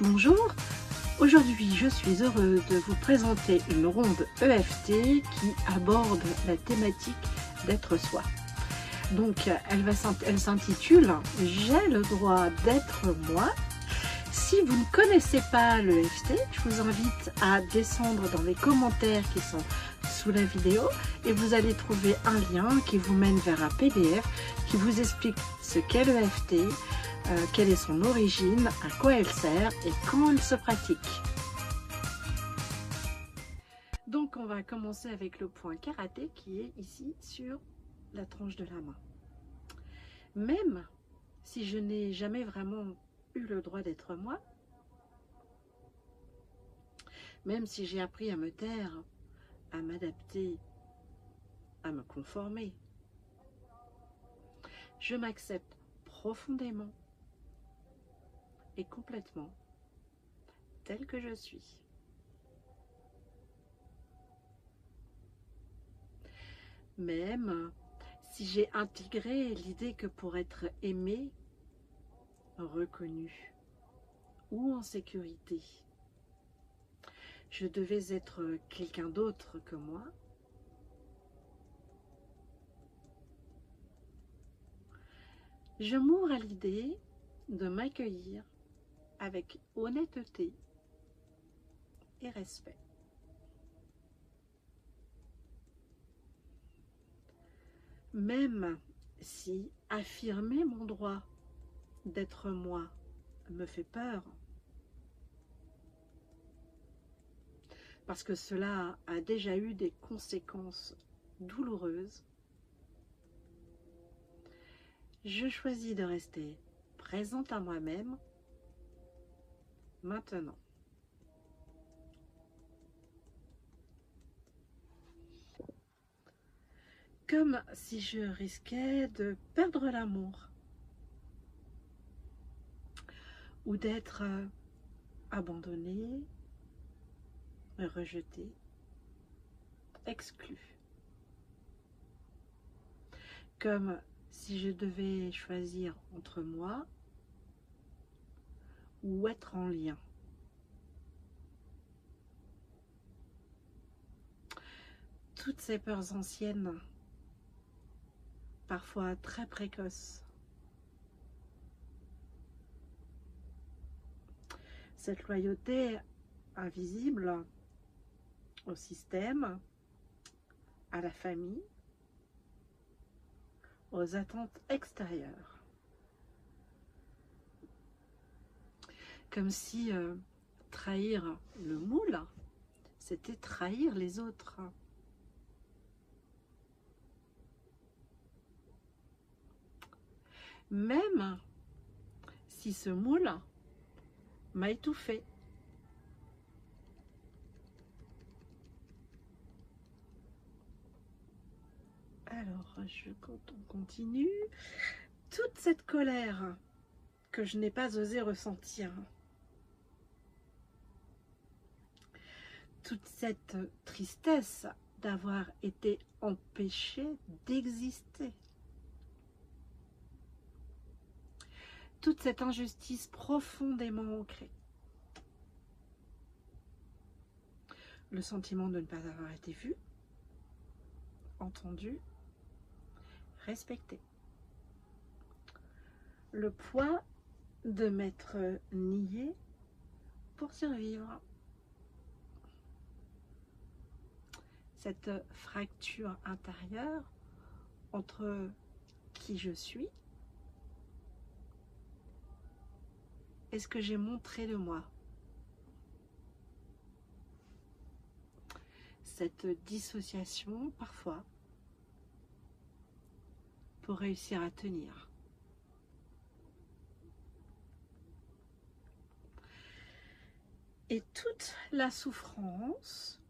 Bonjour, aujourd'hui je suis heureuse de vous présenter une ronde EFT qui aborde la thématique d'être soi. Donc elle s'intitule « J'ai le droit d'être moi ». Si vous ne connaissez pas l'EFT, je vous invite à descendre dans les commentaires qui sont sous la vidéo et vous allez trouver un lien qui vous mène vers un PDF qui vous explique ce qu'est l'EFT, quelle est son origine, à quoi elle sert et quand elle se pratique. Donc on va commencer avec le point karaté qui est ici sur la tranche de la main. Même si je n'ai jamais vraiment eu le droit d'être moi, même si j'ai appris à me taire, à m'adapter, à me conformer, je m'accepte profondément et complètement tel que je suis. Même si j'ai intégré l'idée que pour être aimé, reconnu ou en sécurité, je devais être quelqu'un d'autre que moi, je m'ouvre à l'idée de m'accueillir avec honnêteté et respect. Même si affirmer mon droit d'être moi me fait peur, parce que cela a déjà eu des conséquences douloureuses, je choisis de rester présente à moi-même maintenant. Comme si je risquais de perdre l'amour ou d'être abandonné, rejeté, exclu. Comme si je devais choisir entre moi ou être en lien. Toutes ces peurs anciennes, parfois très précoces, cette loyauté invisible au système, à la famille, aux attentes extérieures. Comme si trahir le moule, c'était trahir les autres. Même si ce moule m'a étouffé. Alors, quand on continue, toute cette colère que je n'ai pas osé ressentir, toute cette tristesse d'avoir été empêchée d'exister, toute cette injustice profondément ancrée, le sentiment de ne pas avoir été vu, entendu, respecté, le poids de m'être nié pour survivre, cette fracture intérieure entre qui je suis et ce que j'ai montré de moi. Cette dissociation, parfois, pour réussir à tenir. Et toute la souffrance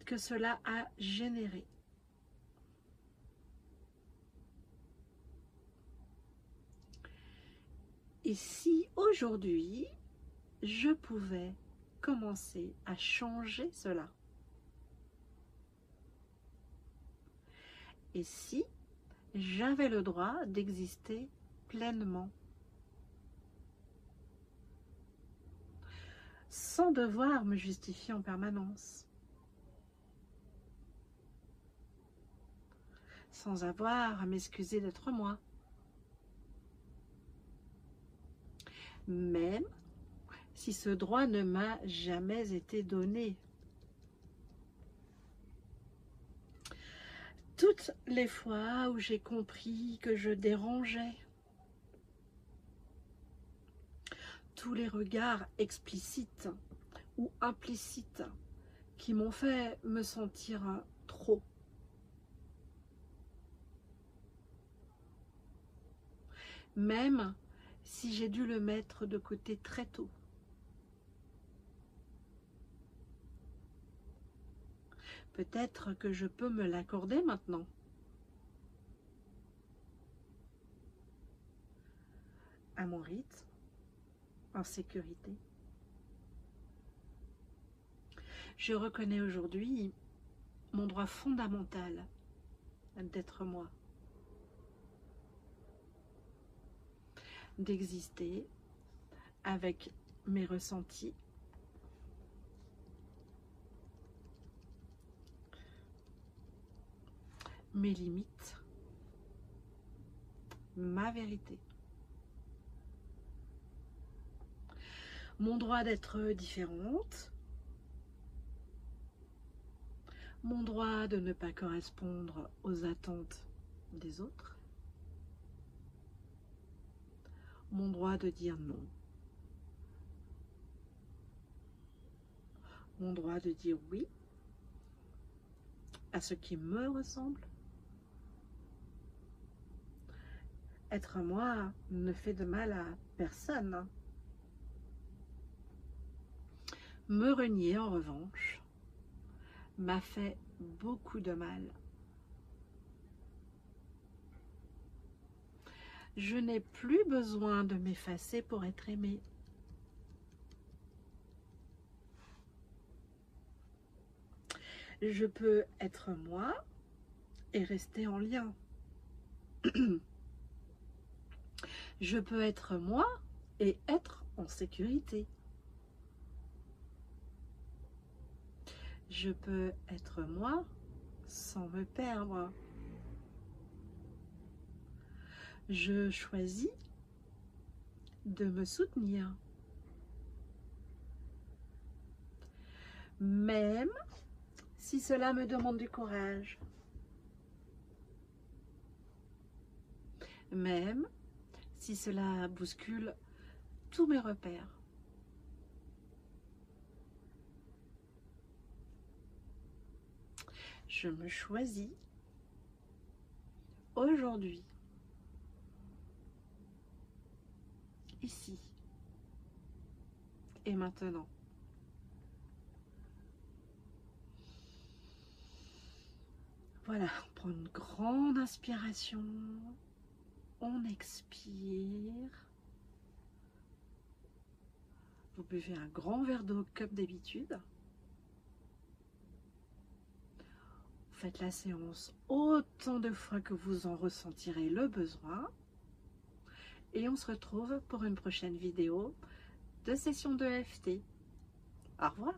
que cela a généré. Et si aujourd'hui, je pouvais commencer à changer cela? Et si j'avais le droit d'exister pleinement? sans devoir me justifier en permanence, sans avoir à m'excuser d'être moi, même si ce droit ne m'a jamais été donné. Toutes les fois où j'ai compris que je dérangeais, tous les regards explicites ou implicites qui m'ont fait me sentir trop, même si j'ai dû le mettre de côté très tôt. Peut-être que je peux me l'accorder maintenant. À mon rythme, en sécurité. Je reconnais aujourd'hui mon droit fondamental d'être moi, d'exister avec mes ressentis, mes limites, ma vérité. Mon droit d'être différente, mon droit de ne pas correspondre aux attentes des autres, mon droit de dire non, mon droit de dire oui à ce qui me ressemble. Être moi ne fait de mal à personne. Me renier, en revanche, m'a fait beaucoup de mal. Je n'ai plus besoin de m'effacer pour être aimée. Je peux être moi et rester en lien. Je peux être moi et être en sécurité. Je peux être moi sans me perdre. Je choisis de me soutenir. Même si cela me demande du courage. Même si cela bouscule tous mes repères. Je me choisis aujourd'hui, ici et maintenant. Voilà, on prend une grande inspiration, on expire. Vous buvez un grand verre d'eau comme d'habitude. Faites la séance autant de fois que vous en ressentirez le besoin. Et on se retrouve pour une prochaine vidéo de session de EFT. Au revoir.